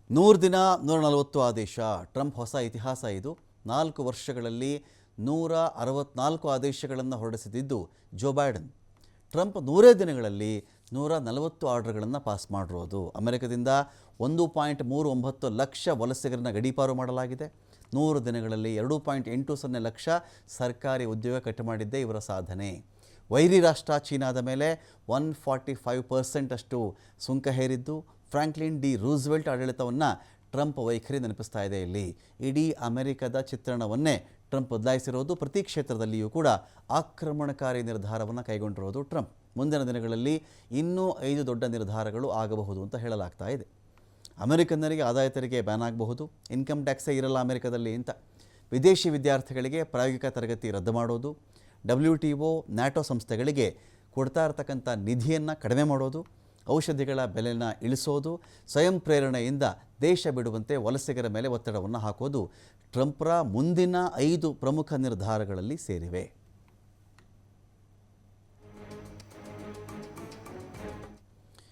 100 ದಿನ 140 ಆದೇಶ. ಟ್ರಂಪ್ ಹೊಸ ಇತಿಹಾಸ ಇದು. 4 ವರ್ಷಗಳಲ್ಲಿ 164 ಆದೇಶಗಳನ್ನು ಹೊರಡಿಸಿದ್ದು ಜೋ ಬೈಡನ್. ಟ್ರಂಪ್ 100 ದಿನಗಳಲ್ಲಿ 140 ಆರ್ಡರ್ಗಳನ್ನು ಪಾಸ್ ಮಾಡಿರೋದು. ಅಮೆರಿಕದಿಂದ 1.39 ಲಕ್ಷ ವಲಸಿಗರನ್ನು ಗಡೀಪಾರು ಮಾಡಲಾಗಿದೆ. 100 ದಿನಗಳಲ್ಲಿ 2.80 ಲಕ್ಷ ಸರ್ಕಾರಿ ಉದ್ಯೋಗ ಕಟ್ ಮಾಡಿದ್ದೇ ಇವರ ಸಾಧನೆ. ವೈರಿ ರಾಷ್ಟ್ರ ಚೀನಾದ ಮೇಲೆ 145% ಅಷ್ಟು ಸುಂಕ ಹೇರಿದ್ದು ಫ್ರಾಂಕ್ಲಿನ್ ಡಿ ರೂಸ್ವೆಲ್ಟ್ ಆಡಳಿತವನ್ನು ಟ್ರಂಪ್ ವೈಖರಿ ನೆನಪಿಸ್ತಾ ಇದೆ. ಇಲ್ಲಿ ಇಡೀ ಅಮೆರಿಕದ ಚಿತ್ರಣವನ್ನೇ ಟ್ರಂಪ್ ಬದಲಾಯಿಸಿರೋದು. ಪ್ರತಿ ಕ್ಷೇತ್ರದಲ್ಲಿಯೂ ಕೂಡ ಆಕ್ರಮಣಕಾರಿ ನಿರ್ಧಾರವನ್ನು ಕೈಗೊಂಡಿರೋದು ಟ್ರಂಪ್. ಮುಂದಿನ ದಿನಗಳಲ್ಲಿ ಇನ್ನೂ 5 ದೊಡ್ಡ ನಿರ್ಧಾರಗಳು ಆಗಬಹುದು ಅಂತ ಹೇಳಲಾಗ್ತಾ ಇದೆ. ಅಮೆರಿಕನ್ನರಿಗೆ ಆದಾಯ ತೆರಿಗೆ ಬ್ಯಾನ್ ಆಗಬಹುದು, ಇನ್ಕಮ್ ಟ್ಯಾಕ್ಸೇ ಇರಲ್ಲ ಅಮೆರಿಕದಲ್ಲಿ ಅಂತ. ವಿದೇಶಿ ವಿದ್ಯಾರ್ಥಿಗಳಿಗೆ ಪ್ರಾಯೋಗಿಕ ತರಗತಿ ರದ್ದು ಮಾಡೋದು, WTO ನ್ಯಾಟೋ ಸಂಸ್ಥೆಗಳಿಗೆ ಕೊಡ್ತಾ ಇರತಕ್ಕಂಥ ನಿಧಿಯನ್ನು ಕಡಿಮೆ ಮಾಡೋದು, ಔಷಧಿಗಳ ಬೆಲೆನ ಇಳಿಸೋದು, ಸ್ವಯಂ ಪ್ರೇರಣೆಯಿಂದ ದೇಶ ಬಿಡುವಂತೆ ವಲಸಿಗರ ಮೇಲೆ ಒತ್ತಡವನ್ನು ಹಾಕೋದು ಟ್ರಂಪ್ರ ಮುಂದಿನ 5 ಪ್ರಮುಖ ನಿರ್ಧಾರಗಳಲ್ಲಿ ಸೇರಿವೆ.